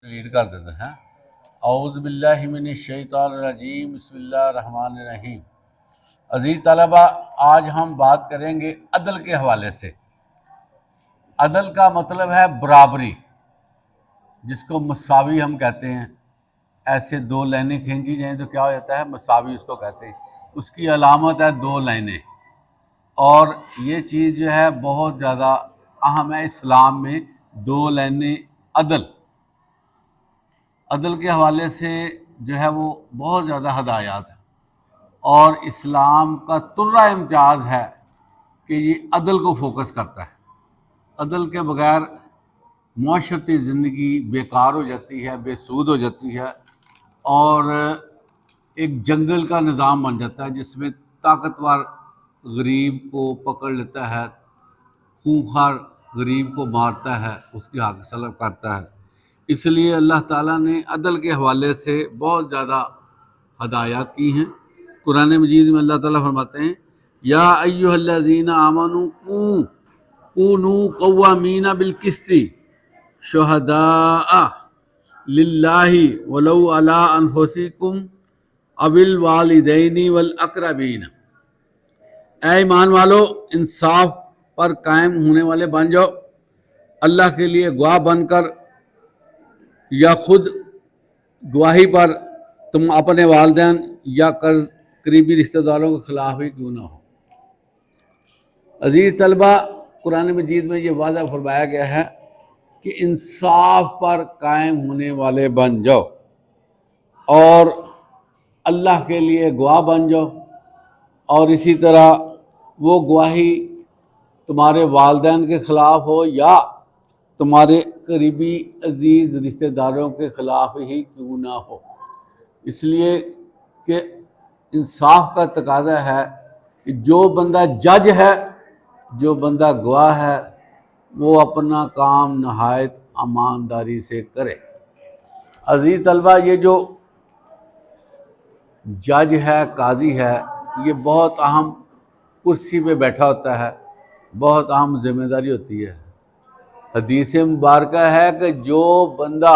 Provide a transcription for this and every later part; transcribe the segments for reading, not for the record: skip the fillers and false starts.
Red کر دیتے ہیں۔ اعوذ باللہ من الشیطان الرجیم، بسم اللہ الرحمن الرحیم۔ عزیز طلبہ، آج ہم بات کریں گے عدل کے حوالے سے۔ عدل کا مطلب ہے برابری، جس کو مساوی ہم کہتے ہیں۔ ایسے دو لائنیں کھینچی جائیں تو کیا ہو جاتا ہے؟ مساوی اس کو کہتے ہیں۔ اس کی علامت ہے دو لائنیں، اور یہ چیز جو ہے بہت زیادہ اہم ہے اسلام میں۔ دو لائنیں عدل کے حوالے سے جو ہے وہ بہت زیادہ ہدایات ہیں، اور اسلام کا ترہ امتیاز ہے کہ یہ عدل کو فوکس کرتا ہے۔ عدل کے بغیر معاشرتی زندگی بیکار ہو جاتی ہے، بے سود ہو جاتی ہے، اور ایک جنگل کا نظام بن جاتا ہے جس میں طاقتور غریب کو پکڑ لیتا ہے، خونخوار غریب کو مارتا ہے، اس کی حق سلب کرتا ہے۔ اس لیے اللہ تعالیٰ نے عدل کے حوالے سے بہت زیادہ ہدایات کی ہیں۔ قرآن مجید میں اللہ تعالیٰ فرماتے ہیں، یا ایھا الذین آمنوا کونوا قوامین بالقسط شہداء للہ ولو علی انفسکم او الوالدین والاقربین۔ اے ایمان والو، انصاف پر قائم ہونے والے بن جاؤ، اللہ کے لیے گواہ بن کر یا خود گواہی پر تم اپنے والدین یا قریبی رشتہ داروں کے خلاف ہی کیوں نہ ہو۔ عزیز طلبہ، قرآن مجید میں یہ واضح فرمایا گیا ہے کہ انصاف پر قائم ہونے والے بن جاؤ، اور اللہ کے لیے گواہ بن جاؤ، اور اسی طرح وہ گواہی تمہارے والدین کے خلاف ہو یا تمہارے قریبی عزیز رشتہ داروں کے خلاف ہی کیوں نہ ہو۔ اس لیے کہ انصاف کا تقاضا ہے کہ جو بندہ جج ہے، جو بندہ گواہ ہے، وہ اپنا کام نہایت ایمانداری سے کرے۔ عزیز طلبہ، یہ جو جج ہے، قاضی ہے، یہ بہت اہم کرسی پہ بیٹھا ہوتا ہے، بہت اہم ذمہ داری ہوتی ہے۔ حدیث مبارکہ ہے کہ جو بندہ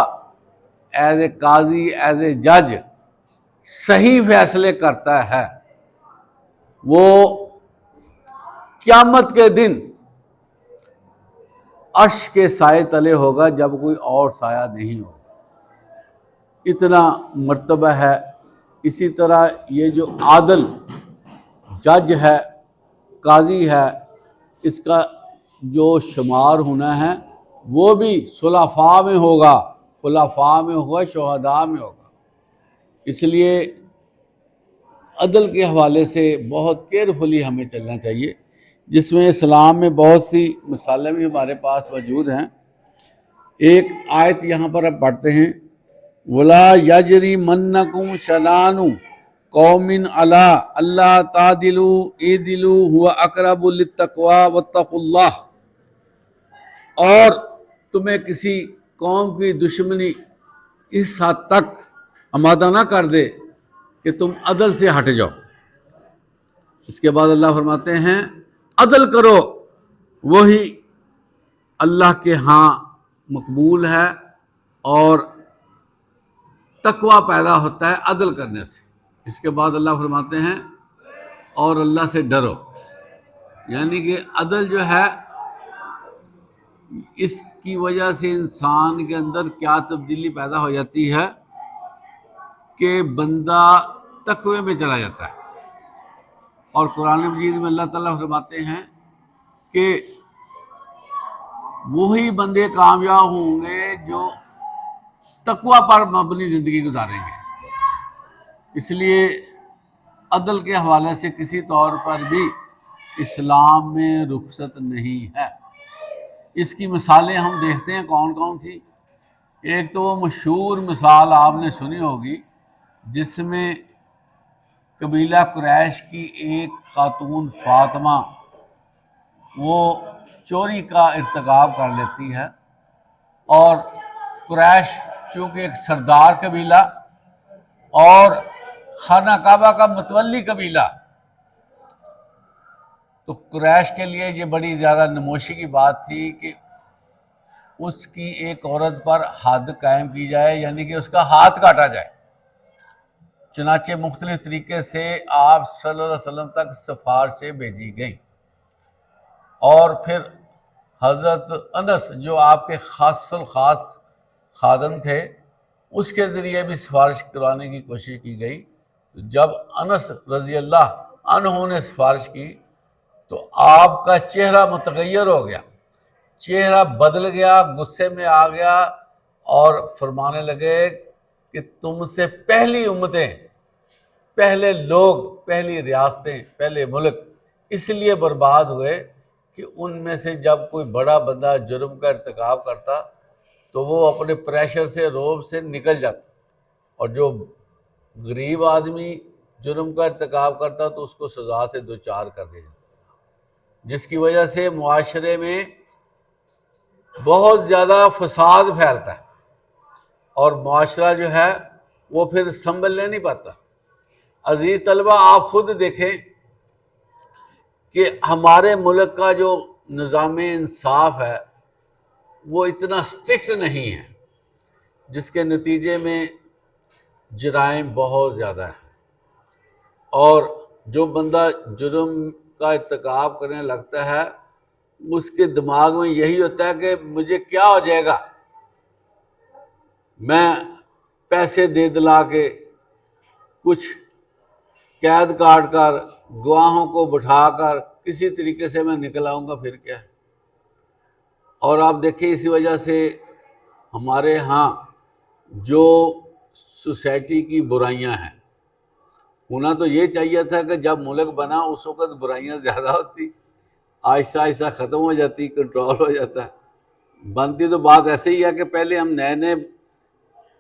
as a Qazi, as a جج صحیح فیصلے کرتا ہے، وہ قیامت کے دن عرش کے سائے تلے ہوگا جب کوئی اور سایہ نہیں ہوگا۔ اتنا مرتبہ ہے۔ اسی طرح یہ جو عادل جج ہے، قاضی ہے، اس کا جو شمار ہونا ہے وہ بھی صلفاء میں ہوگا، خلفاء میں ہوگا، شہداء میں ہوگا۔ اس لیے عدل کے حوالے سے بہت کیئرفلی ہمیں چلنا چاہیے، جس میں اسلام میں بہت سی مثالیں بھی ہمارے پاس موجود ہیں۔ ایک آیت یہاں پر اب پڑھتے ہیں، وَلَا يَجْرِمَنَّكُمْ شَنَآنُ قَوْمٍ عَلَىٰ أَلَّا تَعْدِلُوا اعْدِلُوا هُوَ أَقْرَبُ لِلتَّقْوَىٰ وَاتَّقُوا اللَّهَ۔ اور تمہیں کسی قوم کی دشمنی اس حد تک آمادہ نہ کر دے کہ تم عدل سے ہٹ جاؤ۔ اس کے بعد اللہ فرماتے ہیں، عدل کرو، وہی اللہ کے ہاں مقبول ہے، اور تقویٰ پیدا ہوتا ہے عدل کرنے سے۔ اس کے بعد اللہ فرماتے ہیں، اور اللہ سے ڈرو۔ یعنی کہ عدل جو ہے، اس کی وجہ سے انسان کے اندر کیا تبدیلی پیدا ہو جاتی ہے کہ بندہ تقوی میں چلا جاتا ہے۔ اور قرآن مجید میں اللہ تعالیٰ فرماتے ہیں کہ وہی بندے کامیاب ہوں گے جو تقوی پر مبنی زندگی گزاریں گے۔ اس لیے عدل کے حوالے سے کسی طور پر بھی اسلام میں رخصت نہیں ہے۔ اس کی مثالیں ہم دیکھتے ہیں کون کون سی۔ ایک تو وہ مشہور مثال آپ نے سنی ہوگی، جس میں قبیلہ قریش کی ایک خاتون فاطمہ وہ چوری کا ارتکاب کر لیتی ہے، اور قریش چونکہ ایک سردار قبیلہ اور خانہ کعبہ کا متولی قبیلہ، تو قریش کے لیے یہ بڑی زیادہ نموشی کی بات تھی کہ اس کی ایک عورت پر حد قائم کی جائے، یعنی کہ اس کا ہاتھ کاٹا جائے۔ چنانچہ مختلف طریقے سے آپ صلی اللہ علیہ وسلم تک سفارشیں بھیجی گئیں، اور پھر حضرت انس جو آپ کے خاص الخاص خادم تھے، اس کے ذریعے بھی سفارش کروانے کی کوشش کی گئی۔ جب انس رضی اللہ عنہ نے سفارش کی تو آپ کا چہرہ متغیر ہو گیا، چہرہ بدل گیا، غصے میں آ گیا، اور فرمانے لگے کہ تم سے پہلی امتیں، پہلے لوگ، پہلی ریاستیں، پہلے ملک اس لیے برباد ہوئے کہ ان میں سے جب کوئی بڑا بندہ جرم کا ارتکاب کرتا تو وہ اپنے پریشر سے، روب سے نکل جاتا، اور جو غریب آدمی جرم کا ارتکاب کرتا تو اس کو سزا سے دوچار کر دیا جاتا، جس کی وجہ سے معاشرے میں بہت زیادہ فساد پھیلتا ہے، اور معاشرہ جو ہے وہ پھر سنبھلنے نہیں پاتا۔ عزیز طلبہ، آپ خود دیکھیں کہ ہمارے ملک کا جو نظام انصاف ہے وہ اتنا سٹرکٹ نہیں ہے، جس کے نتیجے میں جرائم بہت زیادہ ہیں، اور جو بندہ جرم کا ارتکاب کرنے لگتا ہے اس کے دماغ میں یہی ہوتا ہے کہ مجھے کیا ہو جائے گا، میں پیسے دے دلا کے، کچھ قید کاٹ کر، گواہوں کو بٹھا کر کسی طریقے سے میں نکل آؤں گا، پھر کیا ہے۔ اور آپ دیکھیں اسی وجہ سے ہمارے ہاں جو سوسائٹی کی برائیاں ہیں، ہونا تو یہ چاہیے تھا کہ جب ملک بنا اس وقت برائیاں زیادہ ہوتی، آہستہ آہستہ ختم ہو جاتی، کنٹرول ہو جاتا ہے۔ بنتی تو بات ایسے ہی ہے کہ پہلے ہم نئے نئے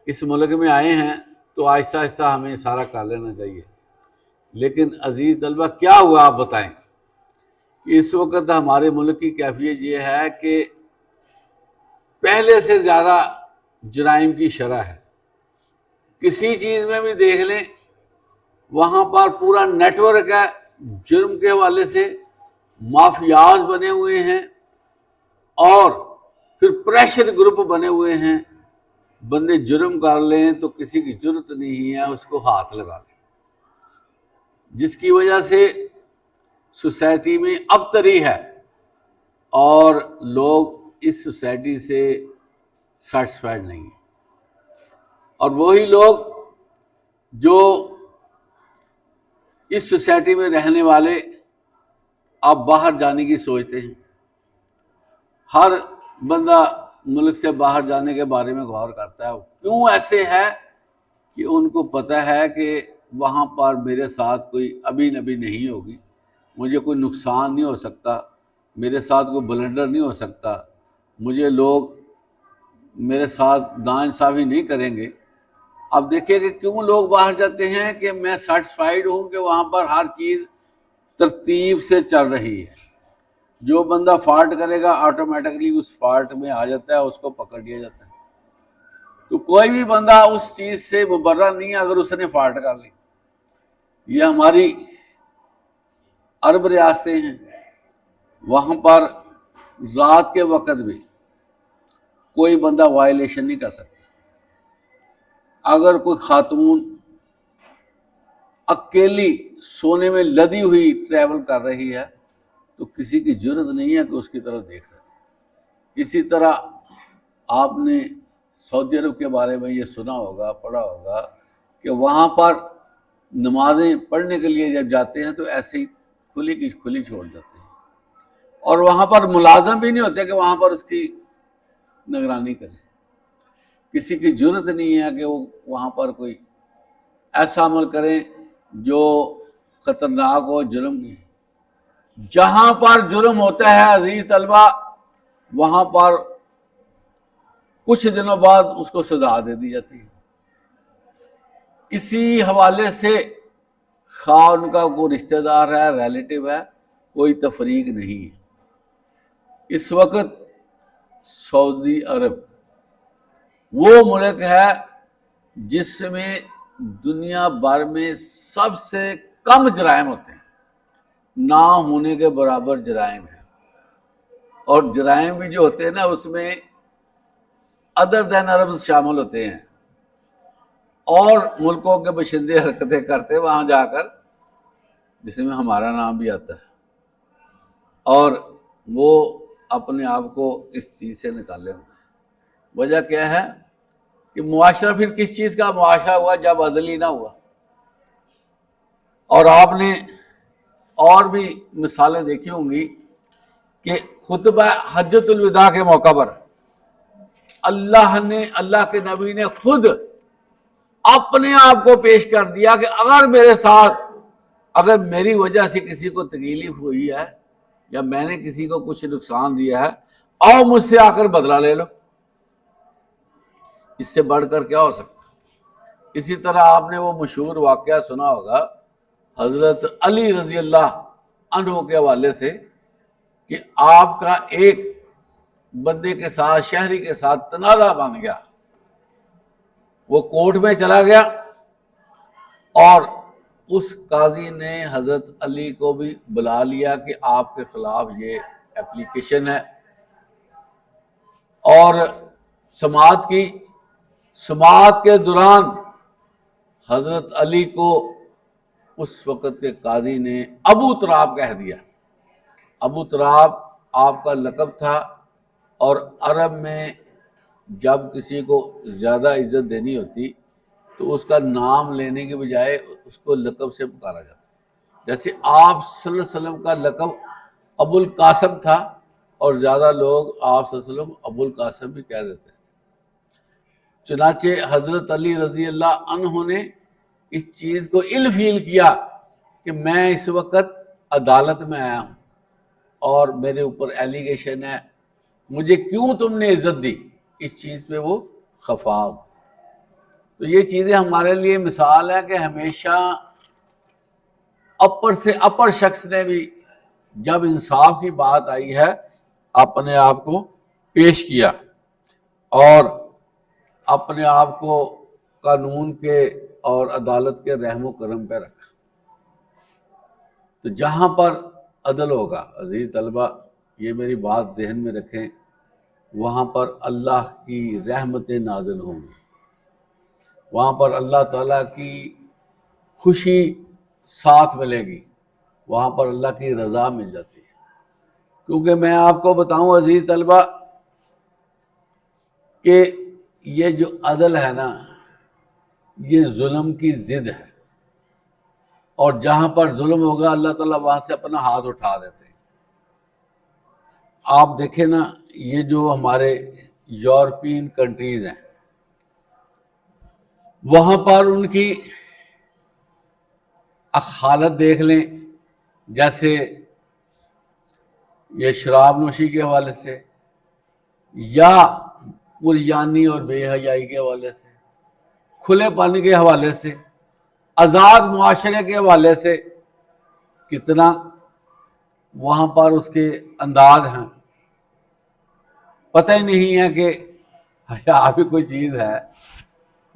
اس ملک میں آئے ہیں تو آہستہ آہستہ ہمیں سارا کر لینا چاہیے۔ لیکن عزیز طلبہ، کیا ہوا آپ بتائیں؟ اس وقت ہمارے ملک کی کیفیت یہ ہے کہ پہلے سے زیادہ جرائم کی شرح ہے۔ کسی چیز میں بھی دیکھ لیں، وہاں پر پورا نیٹ ورک ہے، جرم کے حوالے سے مافیاز بنے ہوئے ہیں، اور پھر پریشر گروپ بنے ہوئے ہیں۔ بندے جرم کر لیں تو کسی کی جرت نہیں ہے اس کو ہاتھ لگا لیں، جس کی وجہ سے سوسائٹی میں ابتری ہے، اور لوگ اس سوسائٹی سے سیٹسفائیڈ نہیں ہیں۔ اور وہی لوگ جو اس سوسائٹی میں رہنے والے اب باہر جانے کی سوچتے ہیں، ہر بندہ ملک سے باہر جانے کے بارے میں غور کرتا ہے۔ کیوں ایسے ہے؟ کہ ان کو پتہ ہے کہ وہاں پر میرے ساتھ کوئی ابھی نبی نہیں ہوگی، مجھے کوئی نقصان نہیں ہو سکتا، میرے ساتھ کوئی بلنڈر نہیں ہو سکتا، مجھے لوگ میرے ساتھ ناانصافی نہیں کریں گے۔ اب دیکھیں کہ کیوں لوگ باہر جاتے ہیں، کہ میں سیٹسفائیڈ ہوں کہ وہاں پر ہر چیز ترتیب سے چل رہی ہے، جو بندہ فالٹ کرے گا آٹومیٹکلی اس فالٹ میں آ جاتا ہے، اس کو پکڑ لیا جاتا ہے۔ تو کوئی بھی بندہ اس چیز سے مبرہ نہیں ہے اگر اس نے فالٹ کر لی۔ یہ ہماری عرب ریاستیں ہیں، وہاں پر رات کے وقت بھی کوئی بندہ وائلیشن نہیں کر سکتا۔ اگر کوئی خاتون اکیلی سونے میں لدی ہوئی ٹریول کر رہی ہے تو کسی کی جرت نہیں ہے کہ اس کی طرف دیکھ سکے۔ اسی طرح آپ نے سعودی عرب کے بارے میں یہ سنا ہوگا، پڑھا ہوگا کہ وہاں پر نمازیں پڑھنے کے لیے جب جاتے ہیں تو ایسے ہی کھلی کی کھلی چھوڑ جاتے ہیں، اور وہاں پر ملازم بھی نہیں ہوتے کہ وہاں پر اس کی نگرانی کرے۔ کسی کی جرت نہیں ہے کہ وہ وہاں پر کوئی ایسا عمل کریں جو خطرناک ہو، جرم کی۔ جہاں پر جرم ہوتا ہے عزیز طلبہ، وہاں پر کچھ دنوں بعد اس کو سزا دے دی جاتی ہے۔ کسی حوالے سے، خواہ ان کا کوئی رشتہ دار ہے، ریلیٹو ہے، کوئی تفریق نہیں ہے۔ اس وقت سعودی عرب وہ ملک ہے جس میں دنیا بھر میں سب سے کم جرائم ہوتے ہیں، نہ ہونے کے برابر جرائم ہیں، اور جرائم بھی جو ہوتے ہیں نا اس میں ادر دین عرب شامل ہوتے ہیں اور ملکوں کے باشندے حرکتیں کرتے وہاں جا کر، جس میں ہمارا نام بھی آتا ہے، اور وہ اپنے آپ کو اس چیز سے نکالے ہوئے۔ وجہ کیا ہے کہ معاشرہ پھر کس چیز کا معاشرہ ہوا جب عدل ہی نہ ہوا۔ اور آپ نے اور بھی مثالیں دیکھی ہوں گی کہ خطبہ حجۃ الوداع کے موقع پر اللہ کے نبی نے خود اپنے آپ کو پیش کر دیا کہ اگر میری وجہ سے کسی کو تکلیف ہوئی ہے یا میں نے کسی کو کچھ نقصان دیا ہے، آؤ مجھ سے آ کر بدلہ لے لو۔ اس سے بڑھ کر کیا ہو سکتا؟ اسی طرح آپ نے وہ مشہور واقعہ سنا ہوگا حضرت علی رضی اللہ عنہ کے حوالے سے کہ آپ کا ایک بندے کے ساتھ، شہری کے ساتھ تنازع بن گیا، وہ کورٹ میں چلا گیا اور اس قاضی نے حضرت علی کو بھی بلا لیا کہ آپ کے خلاف یہ اپلیکیشن ہے، اور سماعت کے دوران حضرت علی کو اس وقت کے قاضی نے ابو تراب کہہ دیا۔ ابو تراب آپ کا لقب تھا، اور عرب میں جب کسی کو زیادہ عزت دینی ہوتی تو اس کا نام لینے کے بجائے اس کو لقب سے پکارا جاتا۔ جیسے آپ صلی اللہ علیہ وسلم کا لقب ابو القاسم تھا، اور زیادہ لوگ آپ صلی اللہ علیہ وسلم ابو القاسم بھی کہہ دیتے تھے۔ چنانچہ حضرت علی رضی اللہ عنہ نے اس چیز کو الفیل کیا کہ میں اس وقت عدالت میں آیا ہوں اور میرے اوپر ایلیگیشن ہے، مجھے کیوں تم نے عزت دی؟ اس چیز پہ وہ خفا ہو۔ تو یہ چیزیں ہمارے لیے مثال ہے کہ ہمیشہ اپر سے اپر شخص نے بھی جب انصاف کی بات آئی ہے اپنے آپ کو پیش کیا اور اپنے آپ کو قانون کے اور عدالت کے رحم و کرم پہ رکھا۔ تو جہاں پر عدل ہوگا، عزیز طلبہ یہ میری بات ذہن میں رکھیں، وہاں پر اللہ کی رحمتیں نازل ہوں گی، وہاں پر اللہ تعالیٰ کی خوشی ساتھ ملے گی، وہاں پر اللہ کی رضا مل جاتی ہے۔ کیونکہ میں آپ کو بتاؤں عزیز طلبہ کہ یہ جو عدل ہے نا، یہ ظلم کی ضد ہے، اور جہاں پر ظلم ہوگا اللہ تعالیٰ وہاں سے اپنا ہاتھ اٹھا دیتے ہیں۔ آپ دیکھیں نا، یہ جو ہمارے یورپین کنٹریز ہیں، وہاں پر ان کی حالت دیکھ لیں، جیسے یہ شراب نوشی کے حوالے سے یا پریانی اور بے حیائی کے حوالے سے، کھلے پانی کے حوالے سے، آزاد معاشرے کے حوالے سے، کتنا وہاں پر اس کے انداز ہیں، پتہ ہی نہیں ہے کہ حیا بھی کوئی چیز ہے،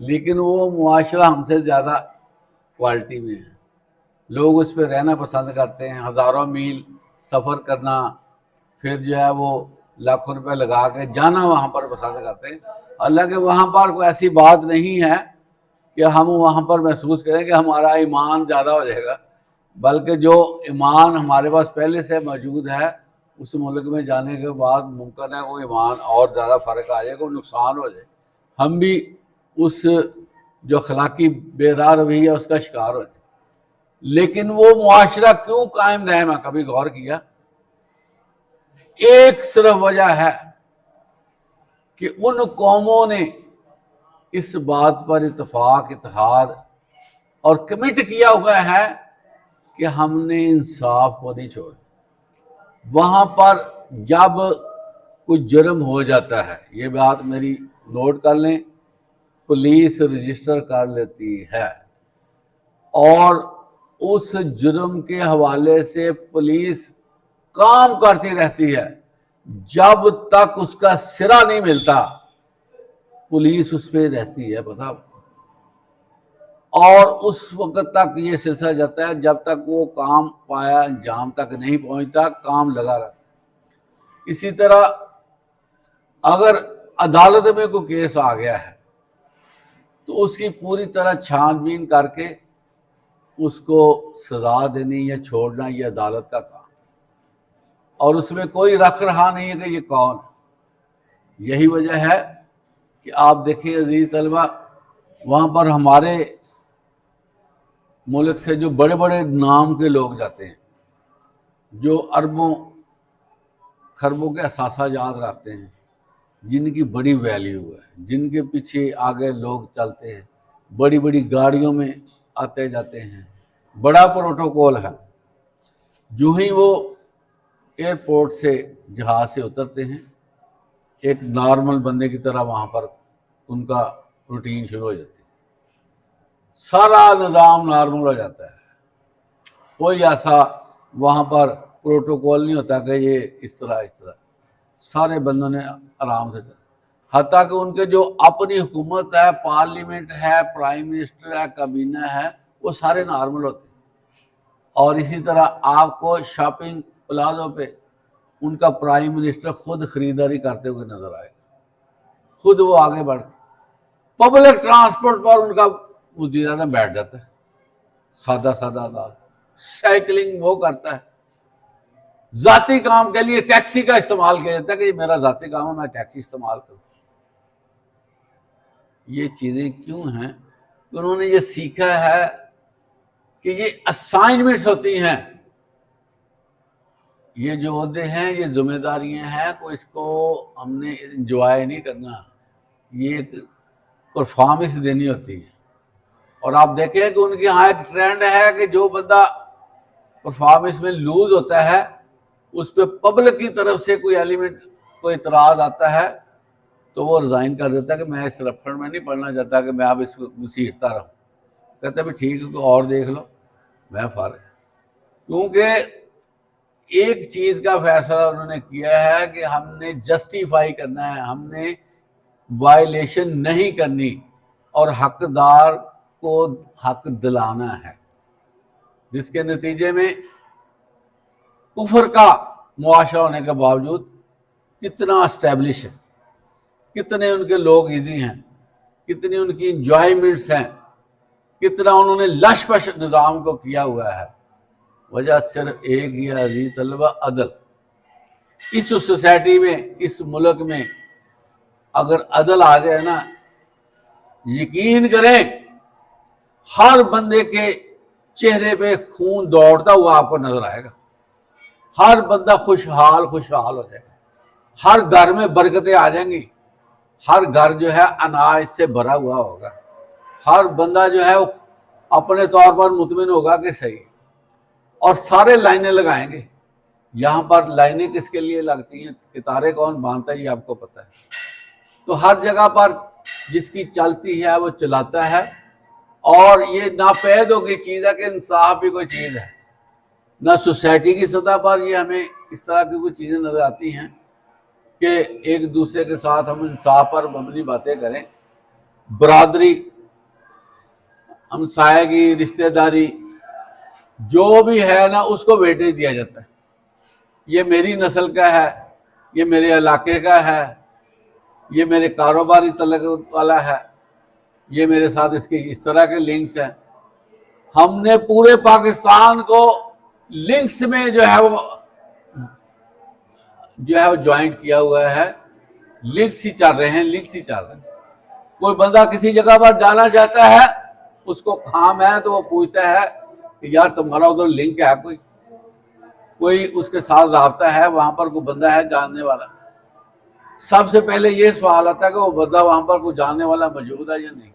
لیکن وہ معاشرہ ہم سے زیادہ کوالٹی میں ہے۔ لوگ اس پہ رہنا پسند کرتے ہیں، ہزاروں میل سفر کرنا، پھر جو ہے وہ لاکھوں روپے لگا کے جانا وہاں پر پسند کرتے ہیں۔ حالانکہ وہاں پر کوئی ایسی بات نہیں ہے کہ ہم وہاں پر محسوس کریں کہ ہمارا ایمان زیادہ ہو جائے گا، بلکہ جو ایمان ہمارے پاس پہلے سے موجود ہے اس ملک میں جانے کے بعد ممکن ہے وہ ایمان اور زیادہ فرق آ جائے، کوئی نقصان ہو جائے، ہم بھی اس جو اخلاقی بے راہ رویہ ہے اس کا شکار ہو جائے۔ لیکن وہ معاشرہ کیوں قائم دائم ہے، کبھی غور کیا؟ ایک صرف وجہ ہے کہ ان قوموں نے اس بات پر اتفاق، اتحاد اور کمٹ کیا ہوا ہے کہ ہم نے انصاف کو نہیں چھوڑا۔ وہاں پر جب کوئی جرم ہو جاتا ہے، یہ بات میری نوٹ کر لیں، پولیس رجسٹر کر لیتی ہے، اور اس جرم کے حوالے سے پولیس کام کرتی رہتی ہے، جب تک اس کا سرا نہیں ملتا پولیس اس پہ رہتی ہے، پتہ، اور اس وقت تک یہ سلسلہ جاتا ہے جب تک وہ کام پایا انجام تک نہیں پہنچتا، کام لگا رہتا۔ اسی طرح اگر عدالت میں کوئی کیس آ گیا ہے تو اس کی پوری طرح چھان بین کر کے اس کو سزا دینی یا چھوڑنا یہ عدالت کا کام، اور اس میں کوئی رکھ رہا نہیں ہے کہ یہ کون ہے۔ یہی وجہ ہے کہ آپ دیکھیں عزیز طلبہ، وہاں پر ہمارے ملک سے جو بڑے بڑے نام کے لوگ جاتے ہیں، جو اربوں خربوں کے اثاثہ یاد رکھتے ہیں، جن کی بڑی ویلیو ہے، جن کے پیچھے آگے لوگ چلتے ہیں، بڑی بڑی گاڑیوں میں آتے جاتے ہیں، بڑا پروٹوکول ہے، جو ہی وہ ایئرپورٹ سے جہاز سے اترتے ہیں ایک نارمل بندے کی طرح وہاں پر ان کا روٹین شروع ہو جاتی ہے، سارا نظام نارمل ہو جاتا ہے، کوئی ایسا وہاں پر پروٹوکول نہیں ہوتا کہ یہ اس طرح سارے بندوں نے آرام سے چلا، حتیٰ کہ ان کے جو اپنی حکومت ہے، پارلیمنٹ ہے، پرائم منسٹر ہے، کابینہ ہے، وہ سارے نارمل ہوتے ہیں۔ اور اسی طرح آپ کو شاپنگ پلازوں پہ ان کا پرائم منسٹر خود خریداری کرتے ہوئے نظر آئے گا، خود وہ آگے بڑھ پبلک ٹرانسپورٹ پر ان کا وزیر اعظم بیٹھ جاتا ہے، سادہ انداز، سائیکلنگ وہ کرتا ہے، ذاتی کام کے لیے ٹیکسی کا استعمال کیا جاتا ہے کہ یہ میرا ذاتی کام ہے، میں ٹیکسی استعمال کروں۔ یہ چیزیں کیوں ہیں؟ انہوں نے یہ سیکھا ہے کہ یہ اسائنمنٹس ہوتی ہیں، یہ جو عہدے ہیں، یہ ذمہ داریاں ہیں، کوئی اس کو ہم نے انجوائے نہیں کرنا، یہ ایک پرفارمنس دینی ہوتی ہے۔ اور آپ دیکھیں کہ ان کے یہاں ایک ٹرینڈ ہے کہ جو بندہ پرفارمنس میں لوز ہوتا ہے اس پہ پبلک کی طرف سے کوئی ایلیمنٹ، کوئی اعتراض آتا ہے تو وہ ریزائن کر دیتا ہے کہ میں اس رفڑ میں نہیں پڑھنا چاہتا کہ میں اب اس کو گھسیٹتا رہوں، کہتا ہے بھی ٹھیک ہے کوئی اور دیکھ لو، میں فارغ۔ کیونکہ ایک چیز کا فیصلہ انہوں نے کیا ہے کہ ہم نے جسٹیفائی کرنا ہے، ہم نے وائلیشن نہیں کرنی اور حقدار کو حق دلانا ہے، جس کے نتیجے میں کفر کا معاشرہ ہونے کے باوجود کتنا اسٹیبلش ہے، کتنے ان کے لوگ ایزی ہیں، کتنی ان کی انجوائمنٹس ہیں، کتنا انہوں نے لش پش نظام کو کیا ہوا ہے۔ وجہ صرف ایک ہی ہے عزیز طلبہ، عدل۔ اس سوسائٹی میں، اس ملک میں اگر عدل آ جائے نا، یقین کریں ہر بندے کے چہرے پہ خون دوڑتا ہوا آپ کو نظر آئے گا، ہر بندہ خوشحال ہو جائے گا، ہر گھر میں برکتیں آ جائیں گی، ہر گھر جو ہے اناج سے بھرا ہوا ہوگا، ہر بندہ جو ہے وہ اپنے طور پر مطمئن ہوگا کہ صحیح، اور سارے لائنیں لگائیں گے۔ یہاں پر لائنیں کس کے لیے لگتی ہیں، کتاریں کون باندھتا ہے یہ آپ کو پتہ ہے۔ تو ہر جگہ پر جس کی چلتی ہے وہ چلاتا ہے، اور یہ ناپیدوں کی چیز ہے کہ انصاف بھی کوئی چیز ہے، نہ سوسائٹی کی سطح پر یہ ہمیں اس طرح کی کوئی چیزیں نظر آتی ہیں کہ ایک دوسرے کے ساتھ ہم انصاف پر مبنی باتیں کریں۔ برادری، ہمسائے کی رشتہ داری جو بھی ہے نا، اس کو ویٹیج دیا جاتا ہے، یہ میری نسل کا ہے، یہ میرے علاقے کا ہے، یہ میرے کاروباری تعلق والا ہے، یہ میرے ساتھ اس کے اس طرح کے لنکس ہیں۔ ہم نے پورے پاکستان کو لنکس میں جو ہے وہ جوائنٹ کیا ہوا ہے، لنکس ہی چل رہے ہیں۔ کوئی بندہ کسی جگہ پر جانا چاہتا ہے، اس کو کام ہے تو وہ پوچھتا ہے کہ یار تمہارا ادھر لنک ہے، کوئی اس کے ساتھ رابطہ ہے، وہاں پر کوئی بندہ ہے جاننے والا؟ سب سے پہلے یہ سوال آتا ہے کہ وہ بندہ وہاں پر کوئی جاننے والا موجود ہے یا نہیں۔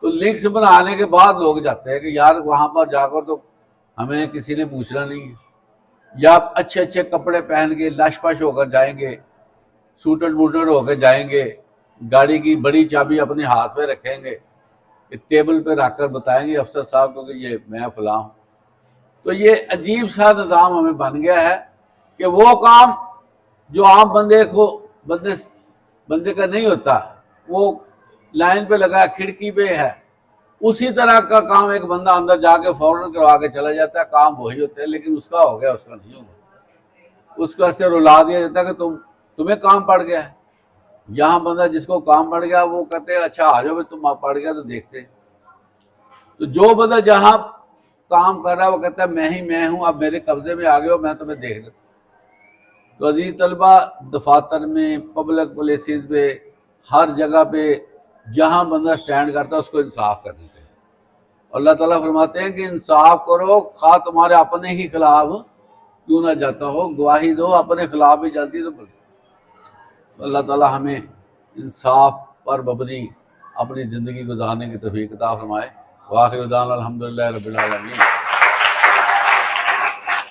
تو لنکس بنانے کے بعد لوگ جاتے ہیں کہ یار وہاں پر جا کر تو ہمیں کسی نے پوچھنا نہیں ہے، یا اچھے کپڑے پہن کے لش پش ہو کر جائیں گے، سوٹڈ بوٹڈ ہو کے جائیں گے، گاڑی کی بڑی چابی اپنے ہاتھ میں رکھیں گے، ٹیبل پہ رکھ کر بتائیں گے افسر صاحب کو کہ یہ میں فلاں ہوں۔ تو یہ عجیب سا نظام ہمیں بن گیا ہے کہ وہ کام جو عام بندے کا نہیں ہوتا، وہ لائن پہ لگا کھڑکی پہ ہے، اسی طرح کا کام ایک بندہ اندر جا کے فوراً کروا کے چلا جاتا ہے، کام وہی ہوتے ہیں، لیکن اس کا ہو گیا، اس کا نہیں ہوگا، اس کو ایسے رلا دیا جاتا ہے کہ تمہیں کام پڑ گیا ہے۔ یہاں بندہ جس کو کام پڑ گیا وہ کہتے ہیں اچھا آ جاؤ تم پڑ گیا تو دیکھتے. تو جو بندہ جہاں کام کر رہا ہے وہ کہتا ہے میں ہوں، اب میرے قبضے میں آ گئے ہو، میں تمہیں دیکھ لیتا. تو عزیز طلبہ، دفاتر میں، پبلک پلیسز پہ، ہر جگہ پہ جہاں بندہ سٹینڈ کرتا ہے اس کو انصاف کرنی چاہیے. اللہ تعالیٰ فرماتے ہیں کہ انصاف کرو، خواہ تمہارے اپنے ہی خلاف کیوں نہ جاتا ہو، گواہی دو، اپنے خلاف بھی جاتی ہے تو اللہ تعالیٰ ہمیں انصاف پر مبنی اپنی زندگی گزارنے کی توفیق عطا فرمائے. وآخر دعوانا الحمدللہ رب العالمین.